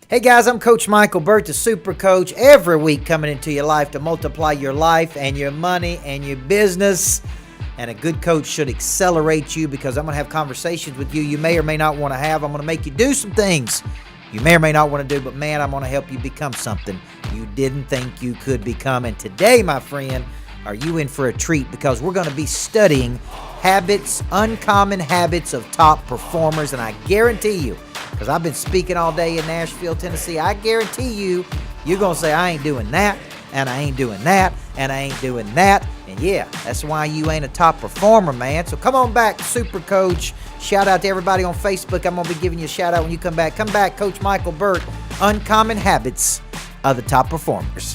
Hey guys, I'm Coach Micheal Burt, the Super Coach, every week coming into your life to multiply your life and your money and your business. And a good coach should accelerate you because I'm going to have conversations with you you may or may not want to have. I'm going to make you do some things you may or may not want to do, but man, I'm going to help you become something you didn't think you could become. And today, my friend, are you in for a treat because we're going to be studying habits, uncommon habits of top performers. And I guarantee you, because I've been speaking all day in Nashville, Tennessee, I guarantee you, you're going to say, I ain't doing that, and I ain't doing that, and I ain't doing that. And yeah, that's why you ain't a top performer, man. So come on back, Super Coach. Shout out to everybody on Facebook. I'm going to be giving you a shout out when you come back. Come back, Coach Micheal Burt, Uncommon Habits of the Top Performers.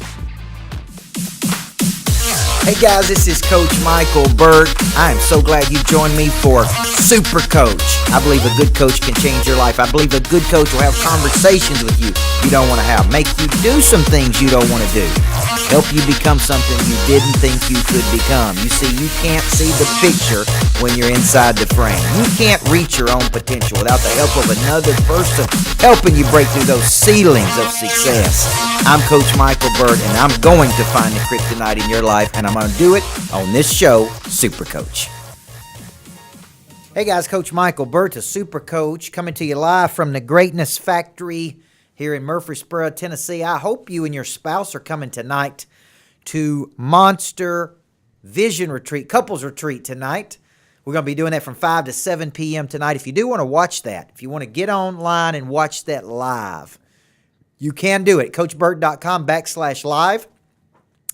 Hey guys, this is Coach Micheal Burt. I am so glad you joined me for Super Coach. I believe a good coach can change your life. I believe a good coach will have conversations with you don't want to have, make you do some things you don't want to do, help you become something you didn't think you could become. You see, you can't see the picture when you're inside the frame. You can't reach your own potential without the help of another person helping you break through those ceilings of success. I'm Coach Micheal Burt, and I'm going to find the kryptonite in your life, and I'm going to do it on this show, Super Coach. Hey guys, Coach Micheal Burt, the Super Coach, coming to you live from the Greatness Factory here in Murfreesboro, Tennessee. I hope you and your spouse are coming tonight to Monster Vision Retreat, Couples Retreat tonight. We're going to be doing that from 5 to 7 p.m. tonight. If you do want to watch that, if you want to get online and watch that live, you can do it. CoachBurt.com/live.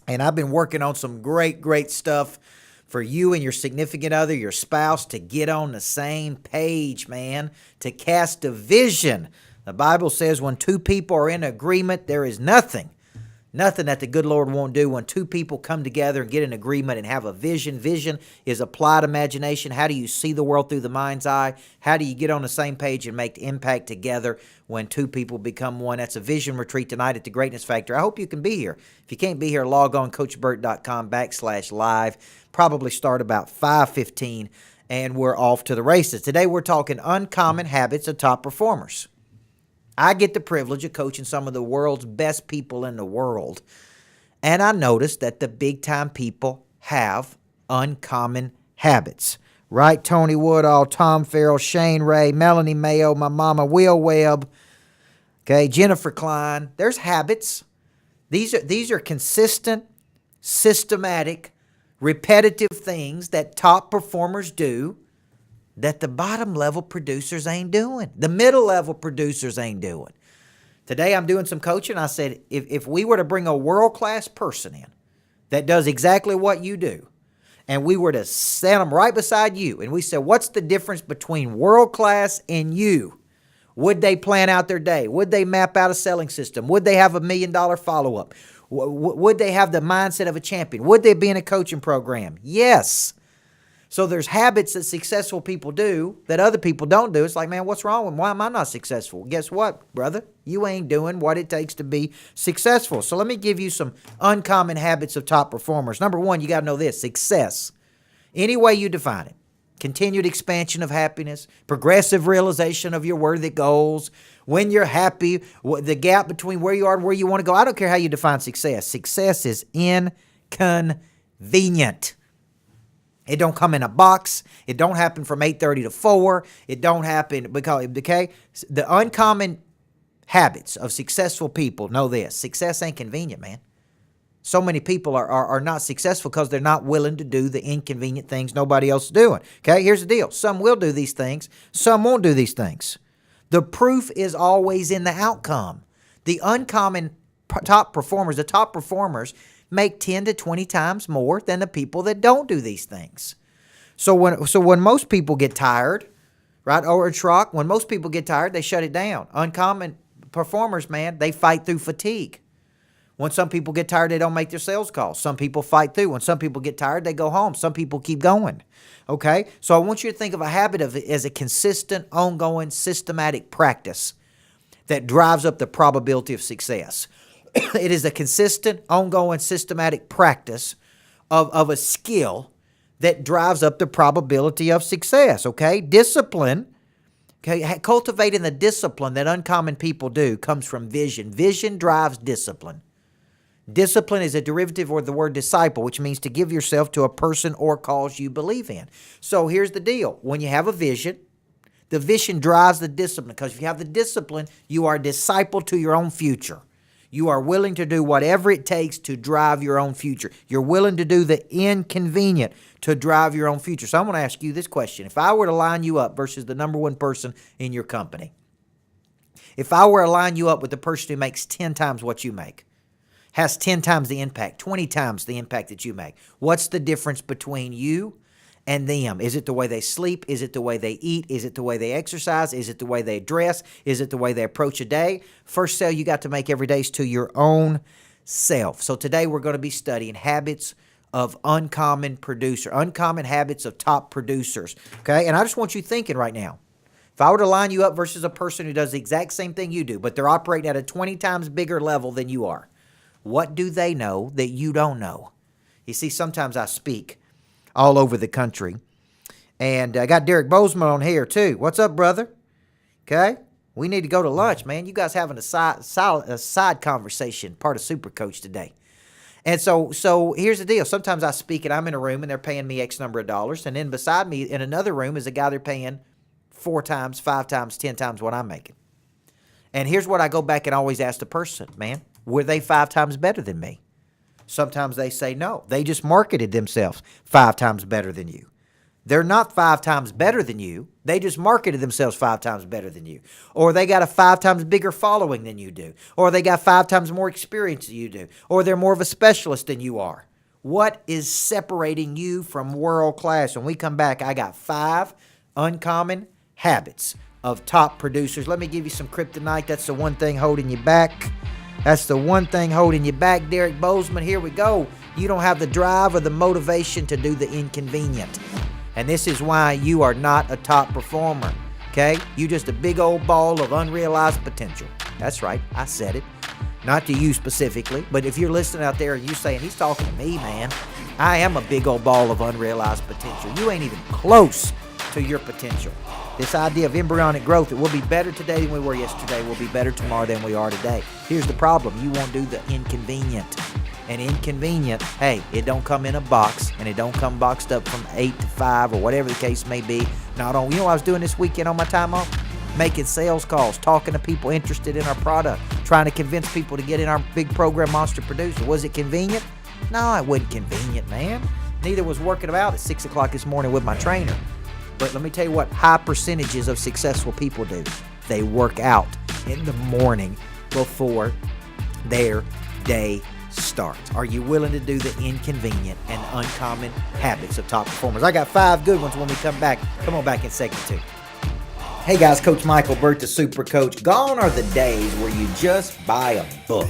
And I've been working on some great stuff for you and your significant other, your spouse, to get on the same page, man, to cast a vision. The Bible says when two people are in agreement, there is nothing that the good Lord won't do when two people come together and get an agreement and have a vision. Vision is applied imagination. How do you see the world through the mind's eye? How do you get on the same page and make impact together when two people become one? That's a vision retreat tonight at the Greatness Factory. I hope you can be here. If you can't be here, log on CoachBurt.com/live. Probably start about 5:15, and we're off to the races. Today we're talking uncommon habits of top performers. I get the privilege of coaching some of the world's best people in the world, and I noticed that the big-time people have uncommon habits. Right? Tony Woodall, Tom Farrell, Shane Ray, Melanie Mayo, my mama, Will Webb, okay, Jennifer Klein. There's habits. These are consistent, systematic, repetitive things that top performers do that the bottom level producers ain't doing. The middle level producers ain't doing. Today I'm doing some coaching. I said, if we were to bring a world-class person in that does exactly what you do, and we were to stand them right beside you, and we said, what's the difference between world-class and you? Would they plan out their day? Would they map out a selling system? Would they have $1 million follow-up? Would they have the mindset of a champion? Would they be in a coaching program? Yes. So there's habits that successful people do that other people don't do. It's like, man, what's wrong with me? Why am I not successful? Guess what, brother? You ain't doing what it takes to be successful. So let me give you some uncommon habits of top performers. Number one, you got to know this: success, any way you define it, continued expansion of happiness, progressive realization of your worthy goals. When you're happy, the gap between where you are and where you want to go. I don't care how you define success. Success is inconvenient. It don't come in a box. It don't happen from 8:30 to 4. It don't happen because, okay, the uncommon habits of successful people, know this: success ain't convenient, man. So many people are not successful because they're not willing to do the inconvenient things nobody else is doing. Okay, here's the deal. Some will do these things. Some won't do these things. The proof is always in the outcome. The uncommon top performers, the top performers, make 10 to 20 times more than the people that don't do these things. So when most people get tired, right, or a truck, when most people get tired, they shut it down. Uncommon performers, man, they fight through fatigue. When some people get tired, they don't make their sales calls. Some people fight through. When some people get tired, they go home. Some people keep going. Okay? So I want you to think of a habit as a consistent, ongoing, systematic practice that drives up the probability of success. It is a consistent, ongoing, systematic practice of a skill that drives up the probability of success, okay? Discipline, Okay, cultivating the discipline that uncommon people do comes from vision. Vision drives discipline. Discipline is a derivative of the word disciple, which means to give yourself to a person or cause you believe in. So here's the deal. When you have a vision, the vision drives the discipline, because if you have the discipline, you are a disciple to your own future. You are willing to do whatever it takes to drive your own future. You're willing to do the inconvenient to drive your own future. So I'm going to ask you this question. If I were to line you up versus the number one person in your company, if I were to line you up with the person who makes 10 times what you make, has 10 times the impact, 20 times the impact that you make, what's the difference between you and them? Is it the way they sleep? Is it the way they eat? Is it the way they exercise? Is it the way they dress? Is it the way they approach a day? First sale you got to make every day is to your own self. So today we're going to be studying habits of uncommon habits of top producers. Okay, and I just want you thinking right now. If I were to line you up versus a person who does the exact same thing you do, but they're operating at a 20 times bigger level than you are, what do they know that you don't know? You see, sometimes I speak all over the country. And I got Derek Bozeman on here too. What's up, brother? Okay. We need to go to lunch, man. You guys having a side conversation, part of Super Coach today. And so here's the deal. Sometimes I speak and I'm in a room and they're paying me X number of dollars. And then beside me in another room is a guy they're paying 4 times, 5 times, 10 times what I'm making. And here's what I go back and always ask the person, man, were they 5 times better than me? Sometimes they say no. They just marketed themselves 5 times better than you. They're not 5 times better than you. They just marketed themselves 5 times better than you. Or they got a 5 times bigger following than you do. Or they got 5 times more experience than you do. Or they're more of a specialist than you are. What is separating you from world class? When we come back, I got 5 uncommon habits of top producers. Let me give you some kryptonite. That's the one thing holding you back. That's the one thing holding you back, Derek Bozeman. Here we go. You don't have the drive or the motivation to do the inconvenient. And this is why you are not a top performer, okay? You're just a big old ball of unrealized potential. That's right. I said it. Not to you specifically, but if you're listening out there and you're saying, he's talking to me, man. I am a big old ball of unrealized potential. You ain't even close to your potential. This idea of embryonic growth, that we'll be better today than we were yesterday, we'll be better tomorrow than we are today. Here's the problem. You won't do the inconvenient. And inconvenient, hey, it don't come in a box, and it don't come boxed up from 8 to 5 or whatever the case may be. You know what I was doing this weekend on my time off? Making sales calls, talking to people interested in our product, trying to convince people to get in our big program, Monster Producer. Was it convenient? No, it wasn't convenient, man. Neither was working out at 6 o'clock this morning with my trainer. But let me tell you what high percentages of successful people do. They work out in the morning before their day starts. Are you willing to do the inconvenient and uncommon habits of top performers? I got 5 good ones when we come back. Come on back in segment 2. Hey guys, Coach Micheal Burt, the Super Coach. Gone are the days where you just buy a book.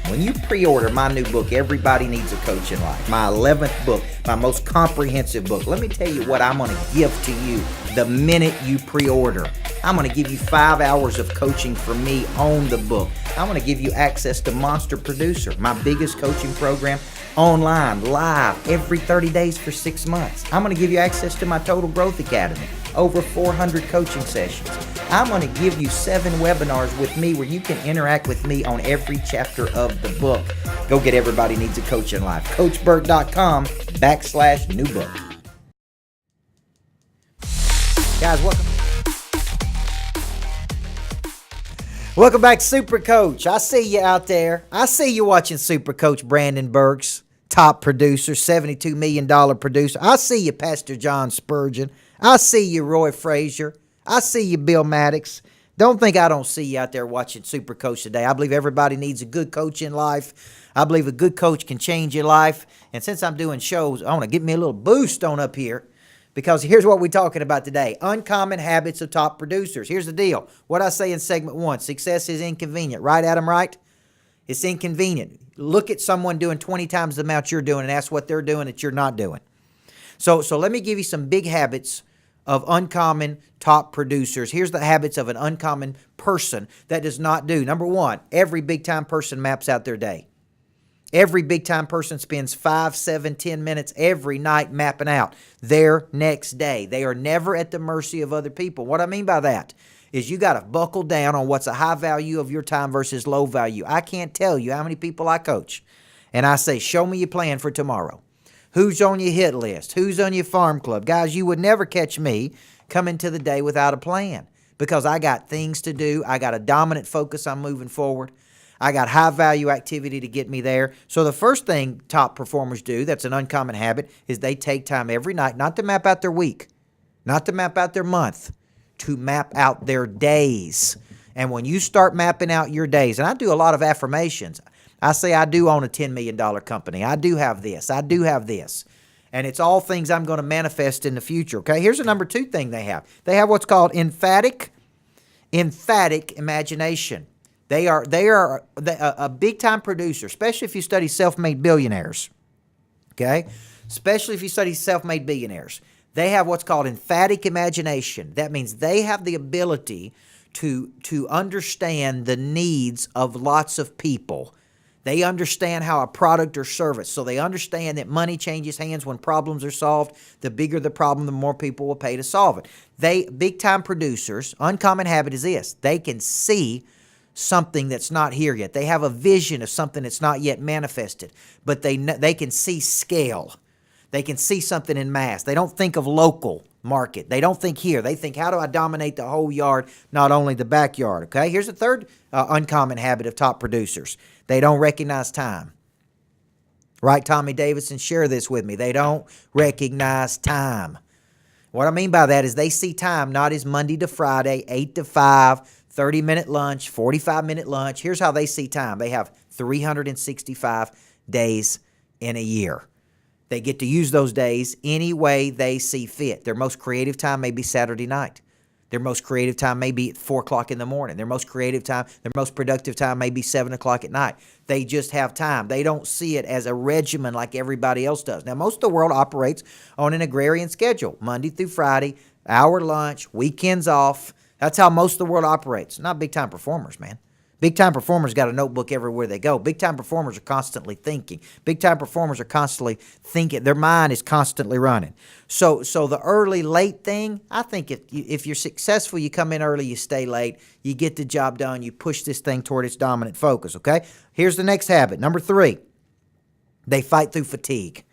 When you pre-order my new book, Everybody Needs a Coach in Life, my 11th book, my most comprehensive book, let me tell you what I'm going to give to you the minute you pre-order. I'm going to give you 5 hours of coaching from me on the book. I'm going to give you access to Monster Producer, my biggest coaching program, online, live, every 30 days for 6 months. I'm going to give you access to my Total Growth Academy, over 400 coaching sessions. I'm going to give you 7 webinars with me where you can interact with me on every chapter of the book. Go get Everybody Needs a Coach in Life. CoachBurt.com/new book. Guys, welcome back, Super Coach. I see you out there. I see you watching Super Coach Brandon Burks, top producer, $72 million producer. I see you, Pastor John Spurgeon. I see you, Roy Frazier. I see you, Bill Maddox. Don't think I don't see you out there watching Super Coach today. I believe everybody needs a good coach in life. I believe a good coach can change your life. And since I'm doing shows, I want to get me a little boost on up here, because here's what we're talking about today. Uncommon habits of top producers. Here's the deal. What I say in segment 1, success is inconvenient. Right, Adam, right? It's inconvenient. Look at someone doing 20 times the amount you're doing and ask what they're doing that you're not doing. So let me give you some big habits of uncommon top producers. Here's the habits of an uncommon person that does not do. Number 1, every big-time person maps out their day. Every big-time person spends 5, 7, 10 minutes every night mapping out their next day. They are never at the mercy of other people. What I mean by that, is you got to buckle down on what's a high value of your time versus low value. I can't tell you how many people I coach, and I say, show me your plan for tomorrow. Who's on your hit list? Who's on your farm club? Guys, you would never catch me coming to the day without a plan because I got things to do. I got a dominant focus on moving forward. I got high value activity to get me there. So the first thing top performers do, that's an uncommon habit, is they take time every night, not to map out their week, not to map out their month, to map out their days. And when you start mapping out your days, and I do a lot of affirmations. I say I do own a $10 million company. I do have this. I do have this. And it's all things I'm going to manifest in the future, okay? Here's the number 2 thing they have. They have what's called emphatic imagination. They are a big-time producer, especially if you study self-made billionaires, okay? Especially if you study self-made billionaires. They have what's called emphatic imagination. That means they have the ability to understand the needs of lots of people. They understand how a product or service, so they understand that money changes hands when problems are solved. The bigger the problem, the more people will pay to solve it. Big-time producers, uncommon habit is this. They can see something that's not here yet. They have a vision of something that's not yet manifested, but they can see scale. They can see something in mass. They don't think of local market. They don't think here. They think, how do I dominate the whole yard, not only the backyard, okay? Here's a third uncommon habit of top producers. They don't recognize time. Right, Tommy Davidson, share this with me. They don't recognize time. What I mean by that is they see time not as Monday to Friday, 8 to 5, 30-minute lunch, 45-minute lunch. Here's how they see time. They have 365 days in a year. They get to use those days any way they see fit. Their most creative time may be Saturday night. Their most creative time may be at 4 o'clock in the morning. Their most creative time, their most productive time may be 7 o'clock at night. They just have time. They don't see it as a regimen like everybody else does. Now, most of the world operates on an agrarian schedule, Monday through Friday, hour lunch, weekends off. That's how most of the world operates. Not big-time performers, man. Big-time performers got a notebook everywhere they go. Big-time performers are constantly thinking. Big-time performers are constantly thinking. Their mind is constantly running. So the early, late thing, I think if you're successful, you come in early, you stay late, you get the job done, you push this thing toward its dominant focus, okay? Here's the next habit. Number 3, they fight through fatigue.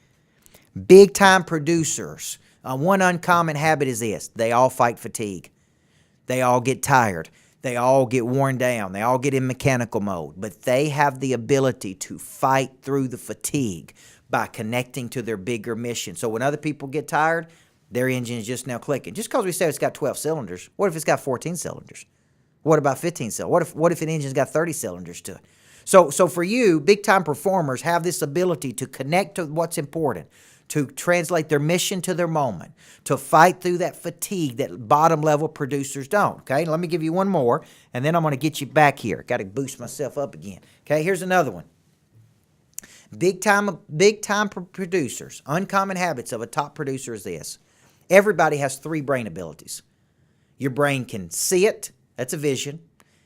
Big-time producers, one uncommon habit is this. They all fight fatigue. They all get tired. They all get worn down. They all get in mechanical mode. But they have the ability to fight through the fatigue by connecting to their bigger mission. So when other people get tired, their engine is just now clicking. Just because we say it's got 12 cylinders, what if it's got 14 cylinders? What about 15 cylinders? What if an engine's got 30 cylinders to it? So for you, big-time performers have this ability to connect to what's important, to translate their mission to their moment, to fight through that fatigue that bottom-level producers don't, okay? Let me give you one more, and then I'm going to get you back here. Got to boost myself up again, okay? Here's another one. Big-time producers, uncommon habits of a top producer is this. Everybody has 3 brain abilities. Your brain can see it. That's a vision.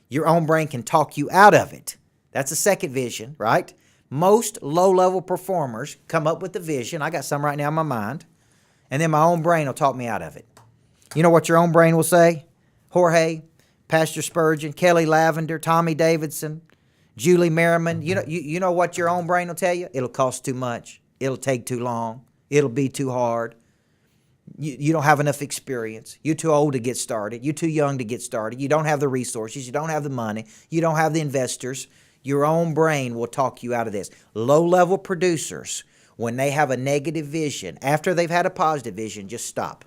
Your own brain can talk you out of it. That's a second vision, right? Most low-level performers come up with a vision. I got some right now in my mind. And then my own brain will talk me out of it. You know what your own brain will say? Jorge, Pastor Spurgeon, Kelly Lavender, Tommy Davidson, Julie Merriman. You know what your own brain will tell you? It'll cost too much. It'll take too long. It'll be too hard. You don't have enough experience. You're too old to get started. You're too young to get started. You don't have the resources. You don't have the money. You don't have the investors. Your own brain will talk you out of this. Low-level producers, when they have a negative vision, after they've had a positive vision, just stop.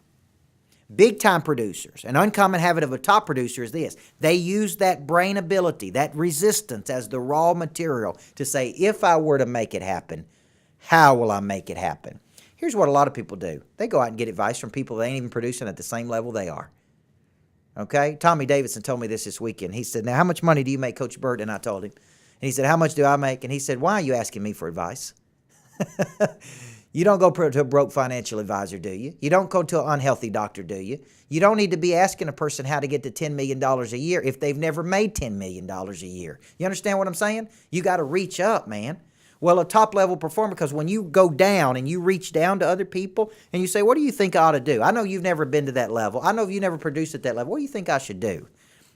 Big-time producers, an uncommon habit of a top producer is this. They use that brain ability, that resistance as the raw material to say, if I were to make it happen, how will I make it happen? Here's what a lot of people do. They go out and get advice from people that ain't even producing at the same level they are. Okay? Tommy Davidson told me this weekend. He said, now, how much money do you make, Coach Burt? And I told him. And he said, how much do I make? And he said, why are you asking me for advice? You don't go to a broke financial advisor, do you? You don't go to an unhealthy doctor, do you? You don't need to be asking a person how to get to $10 million a year if they've never made $10 million a year. You understand what I'm saying? You got to reach up, man. Well, a top-level performer, because when you go down and you reach down to other people and you say, what do you think I ought to do? I know you've never been to that level. I know you never produced at that level. What do you think I should do?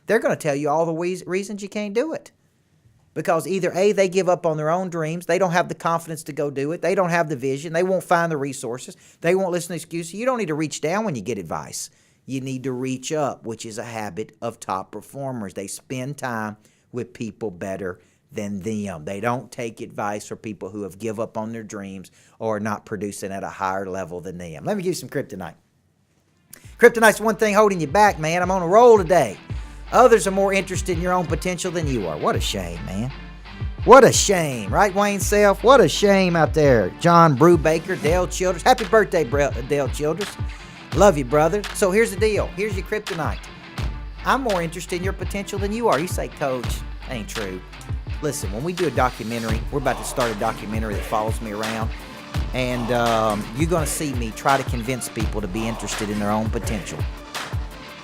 they're going to tell you all the reasons you can't do it. Because either A, they give up on their own dreams. They don't have the confidence to go do it. They don't have the vision. They won't find the resources. They won't listen to excuses. You don't need to reach down when you get advice. You need to reach up, which is a habit of top performers. They spend time with people better than them. They don't take advice from people who have give up on their dreams or are not producing at a higher level than them. Let me give you some kryptonite. Kryptonite's one thing holding you back, man. I'm on a roll today. Others are more interested in your own potential than you are. What a shame, man. What a shame, right, Wayne Self? What a shame out there. John Brubaker, Dale Childers. Happy birthday, Dale Childers. Love you, brother. So here's the deal. Here's your kryptonite. I'm more interested in your potential than you are. You say, Coach, that ain't true. Listen, when we do a documentary, we're about to start a documentary that follows me around. And you're going to see me try to convince people to be interested in their own potential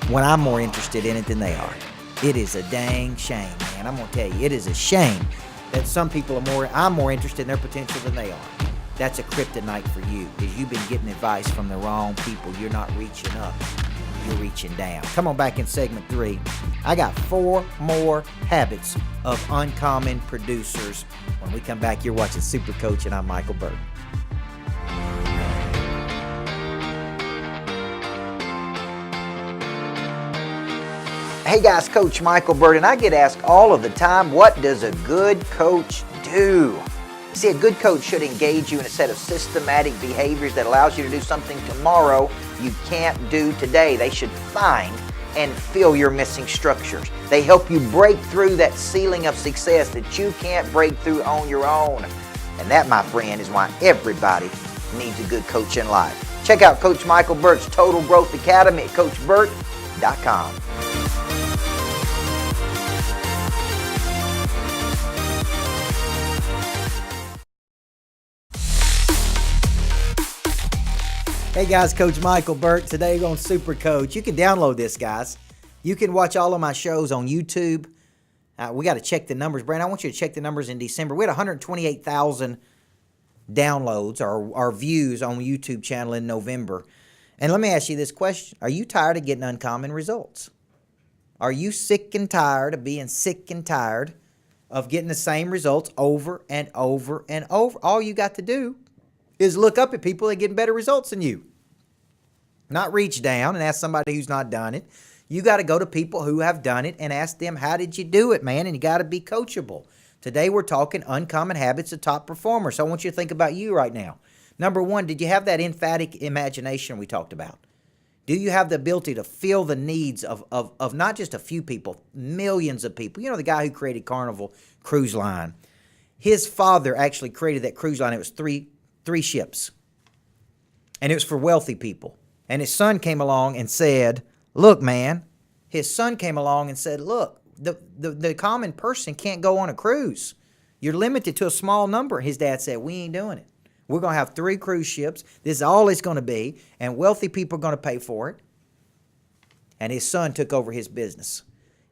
when I'm more interested in it than they are. It is a dang shame, man. I'm going to tell you, it is a shame that some people I'm more interested in their potential than they are. That's a kryptonite for you, because you've been getting advice from the wrong people. You're not reaching up. You're reaching down. Come on back in segment 3. I got 4 more habits of uncommon producers. When we come back, you're watching Super Coach, and I'm Micheal Burt. Hey guys, Coach Micheal Burt, and I get asked all of the time, what does a good coach do? See, a good coach should engage you in a set of systematic behaviors that allows you to do something tomorrow you can't do today. They should find and fill your missing structures. They help you break through that ceiling of success that you can't break through on your own. And that, my friend, is why everybody needs a good coach in life. Check out Coach Micheal Burt's Total Growth Academy at CoachBurt.com. Hey guys, Coach Micheal Burt. Today on Super Coach. You can download this, guys. You can watch all of my shows on YouTube. We got to check the numbers. Brandon, I want you to check the numbers in December. We had 128,000 downloads or views on the YouTube channel in November. And let me ask you this question. Are you tired of getting uncommon results? Are you sick and tired of being sick and tired of getting the same results over and over and over? All you got to do is look up at people that are getting better results than you. Not reach down and ask somebody who's not done it. You got to go to people who have done it and ask them, how did you do it, man? And you got to be coachable. Today we're talking uncommon habits of top performers. So I want you to think about you right now. Number 1, did you have that emphatic imagination we talked about? Do you have the ability to feel the needs of not just a few people, millions of people? You know, the guy who created Carnival Cruise Line, his father actually created that cruise line. It was three ships, and it was for wealthy people. And his son came along and said, look, man, look, the common person can't go on a cruise. You're limited to a small number. His dad said, we ain't doing it. We're going to have 3 cruise ships. This is all it's going to be, and wealthy people are going to pay for it. And his son took over his business,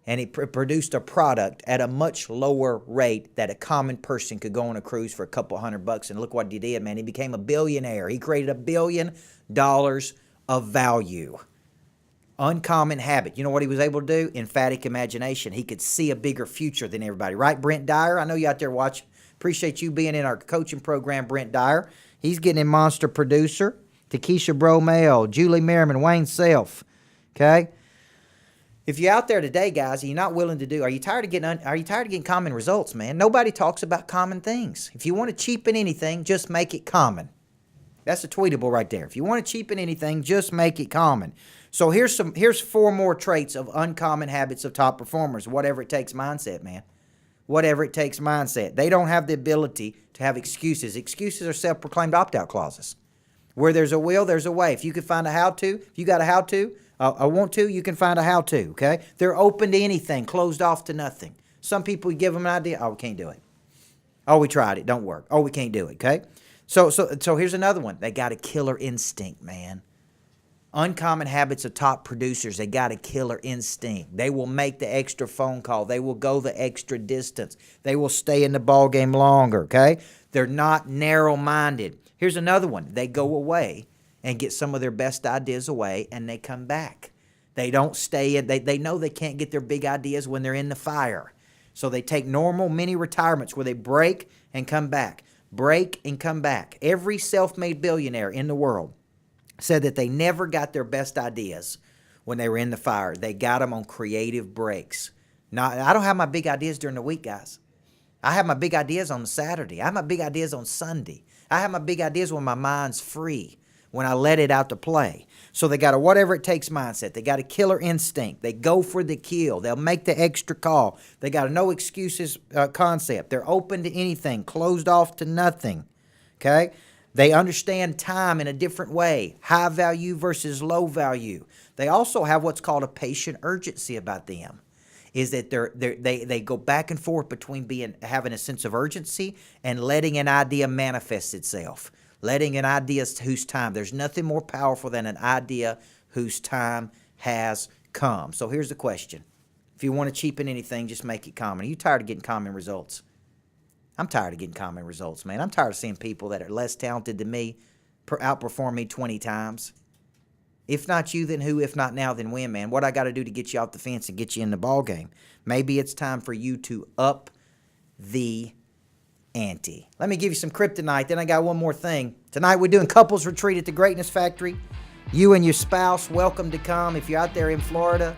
and he produced a product at a much lower rate that a common person could go on a cruise for a couple $100. And look what he did, man. He became a billionaire. He created $1 billion of value. Uncommon habit. You know what he was able to do? Emphatic imagination. He could see a bigger future than everybody. Right, Brent Dyer? I know you out there watching. Appreciate you being in our coaching program, Brent Dyer. He's getting in Monster Producer. Takesha Bromell, Julie Merriman, Wayne Self. Okay? If you're out there today, guys, and you're not willing to do, are you tired of getting common results, man? Nobody talks about common things. If you want to cheapen anything, just make it common. That's a tweetable right there. If you want to cheapen anything, just make it common. So here's 4 more traits of uncommon habits of top performers. Whatever it takes mindset, man. Whatever it takes mindset. They don't have the ability to have excuses. Excuses are self-proclaimed opt-out clauses. Where there's a will, there's a way. If you can find a how-to, if you got a how-to, I want to, you can find a how-to, okay? They're open to anything, closed off to nothing. Some people, you give them an idea, oh, we can't do it. Oh, we tried it, don't work. Oh, we can't do it, okay? So here's another one. They got a killer instinct, man. Uncommon habits of top producers, they got a killer instinct. They will make the extra phone call. They will go the extra distance. They will stay in the ball game longer, okay? They're not narrow-minded. Here's another one. They go away and get some of their best ideas away, and they come back. They don't stay in. They know they can't get their big ideas when they're in the fire. So they take normal mini retirements where they break and come back. Break and come back. Every self-made billionaire in the world said that they never got their best ideas when they were in the fire. They got them on creative breaks. Now, I don't have my big ideas during the week, guys. I have my big ideas on Saturday. I have my big ideas on Sunday. I have my big ideas when my mind's free, when I let it out to play. So they got a whatever it takes mindset. They got a killer instinct. They go for the kill. They'll make the extra call. They got a no excuses concept. They're open to anything, closed off to nothing. Okay? They understand time in a different way, high value versus low value. They also have what's called a patient urgency about them. Is that they go back and forth between having a sense of urgency and letting an idea manifest itself. Letting an idea whose time. There's nothing more powerful than an idea whose time has come. So here's the question. If you want to cheapen anything, just make it common. Are you tired of getting common results? I'm tired of getting common results, man. I'm tired of seeing people that are less talented than me outperform me 20 times. If not you, then who? If not now, then when, man? What I got to do to get you off the fence and get you in the ball game? Maybe it's time for you to up the ante. Let me give you some kryptonite. Then I got one more thing. Tonight we're doing couples retreat at the Greatness Factory. You and your spouse, welcome to come. If you're out there in Florida,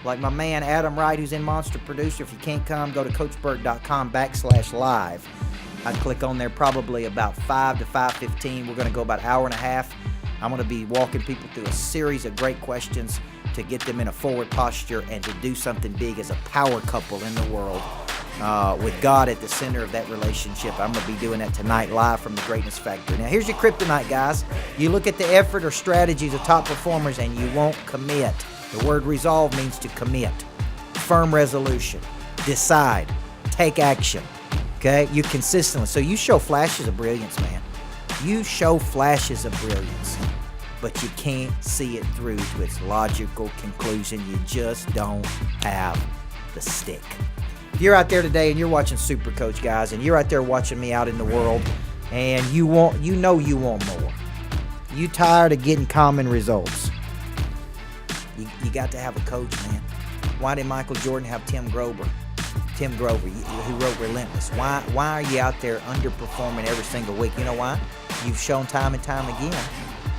like my man Adam Wright, who's in Monster Producer, if you can't come, go to CoachBurt.com/live. I'd click on there probably about 5 to 5:15. We're going to go about an hour and a half. I'm going to be walking people through a series of great questions to get them in a forward posture and to do something big as a power couple in the world with God at the center of that relationship. I'm going to be doing that tonight live from the Greatness Factory. Now, here's your kryptonite, guys. You look at the effort or strategies of top performers and you won't commit. The word resolve means to commit. Firm resolution. Decide. Take action. Okay? You consistently. So you show flashes of brilliance, man. You show flashes of brilliance, but you can't see it through to its logical conclusion. You just don't have the stick. If you're out there today and you're watching Super Coach, guys, and you're out there watching me out in the world, and you want more. You tired of getting common results. You got to have a coach, man. Why did Michael Jordan have Tim Grover, who wrote Relentless? Why are you out there underperforming every single week? You know why? You've shown time and time again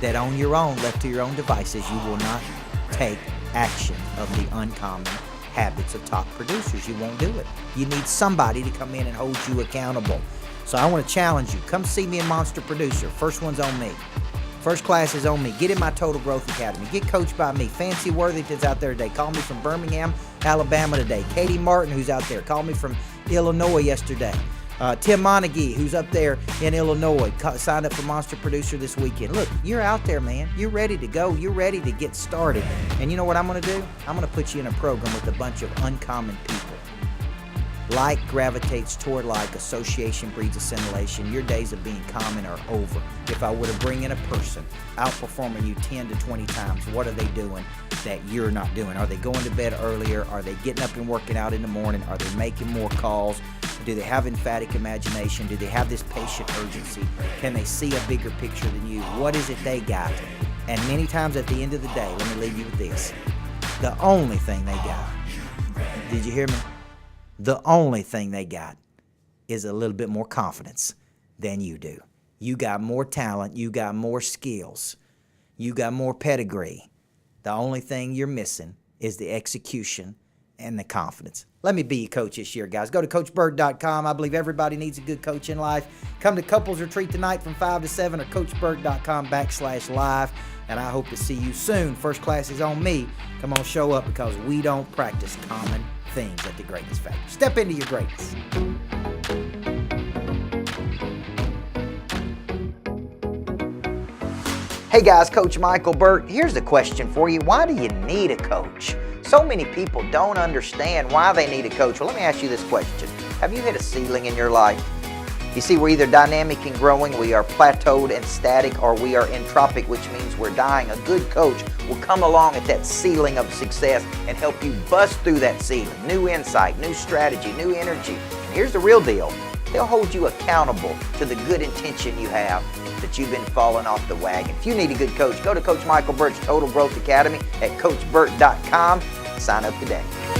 that on your own, left to your own devices, you will not take action of the uncommon habits of top producers. You won't do it. You need somebody to come in and hold you accountable. So I want to challenge you. Come see me in Monster Producer. First one's on me. First class is on me. Get in my Total Growth Academy. Get coached by me. Fancy Worthington's out there today. Call me from Birmingham, Alabama today. Katie Martin, who's out there. Called me from Illinois yesterday. Tim Monaghy, who's up there in Illinois, signed up for Monster Producer this weekend. Look, you're out there, man. You're ready to go. You're ready to get started. And you know what I'm going to do? I'm going to put you in a program with a bunch of uncommon people. Like gravitates toward like, association breeds assimilation. Your days of being common are over. If I were to bring in a person outperforming you 10 to 20 times, what are they doing that you're not doing? Are they going to bed earlier? Are they getting up and working out in the morning? Are they making more calls? Do they have emphatic imagination? Do they have this patient urgency? Can they see a bigger picture than you? What is it they got? And many times at the end of the day, let me leave you with this. The only thing they got, did you hear me? The only thing they got is a little bit more confidence than you do. You got more talent. You got more skills. You got more pedigree. The only thing you're missing is the execution and the confidence. Let me be your coach this year, guys. Go to CoachBurt.com. I believe everybody needs a good coach in life. Come to Couples Retreat tonight from 5 to 7 or CoachBurt.com/live. And I hope to see you soon. First class is on me. Come on, show up because we don't practice common things at the Greatness Factory. Step into your greatness. Hey guys, Coach Micheal Burt. Here's a question for you. Why do you need a coach? So many people don't understand why they need a coach. Well, let me ask you this question. Have you hit a ceiling in your life? You see, we're either dynamic and growing, we are plateaued and static, or we are entropic, which means we're dying. A good coach will come along at that ceiling of success and help you bust through that ceiling. New insight, new strategy, new energy. And here's the real deal. They'll hold you accountable to the good intention you have that you've been falling off the wagon. If you need a good coach, go to Coach Micheal Burt's Total Growth Academy at CoachBurt.com. Sign up today.